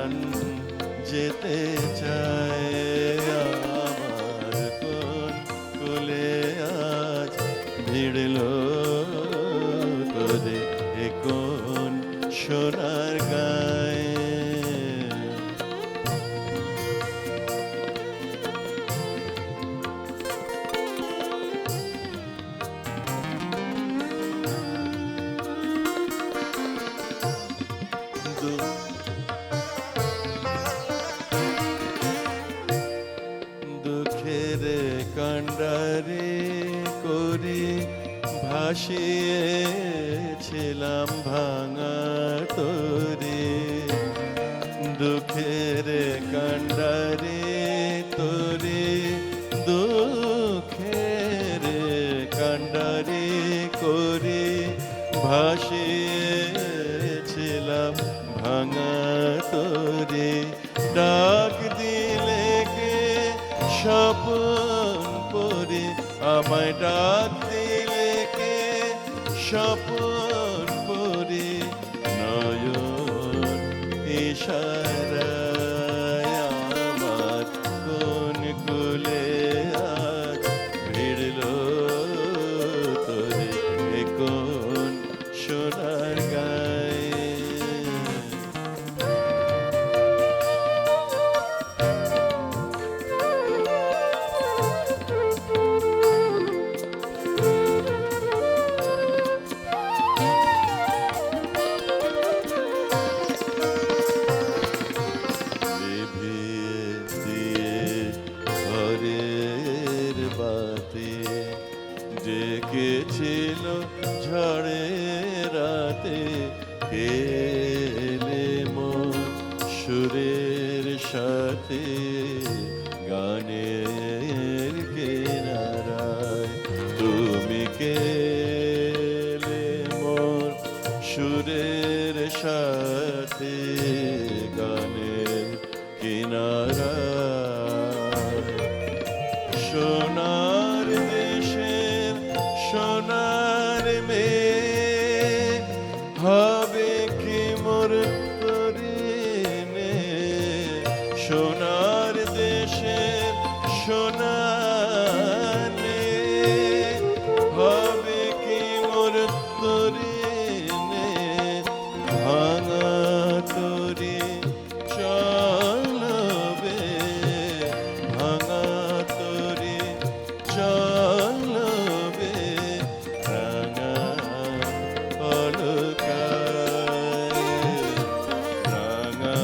প্রাণ যেতে চায় আমার কোন কুলে আজ ভিড়ল তোরে এ কোন সোনার গায়ে। দুঃখের কান্ডারে করে ভাসিয়েছিলাম ভাঙা তোরে, দুঃখের কান্ডারে তোরে, দুঃখের কান্ডারে করে ভাসিয়েছিলাম ভাঙা তোরে। ডাক দিলে কে স্বপন পরে, আমায় ডাক দিলে কে স্বপন পরে, নয়ন ইশারায় আমার কোন কুলে আজ ভিড়ল তোরে এ কোন সোনার গায়ে। ডেকেছিল ঝড়ে রাতে কেলে মন সুরের সাথে গানের কিনারায়, তুমি কেলে মন সুরের সাথে গানের কিনারায়। সোনার দেশের সোনার মেয়ে হবে কি মোর তরিনে, সোনার দেশের সোনার মেয়ে হবে কি মোর তরিনে। ভাঙা তরি চলবে, ভাঙা তরি চলবে, রাঙা অলকায়, রাঙা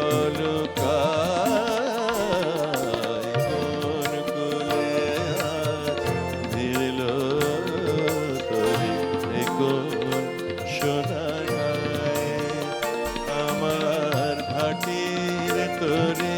অলকায়। কোন কুলে আজ ভিড়ল তোরে এ কোন সোনার গায়ে, আমার ভাটির তোরে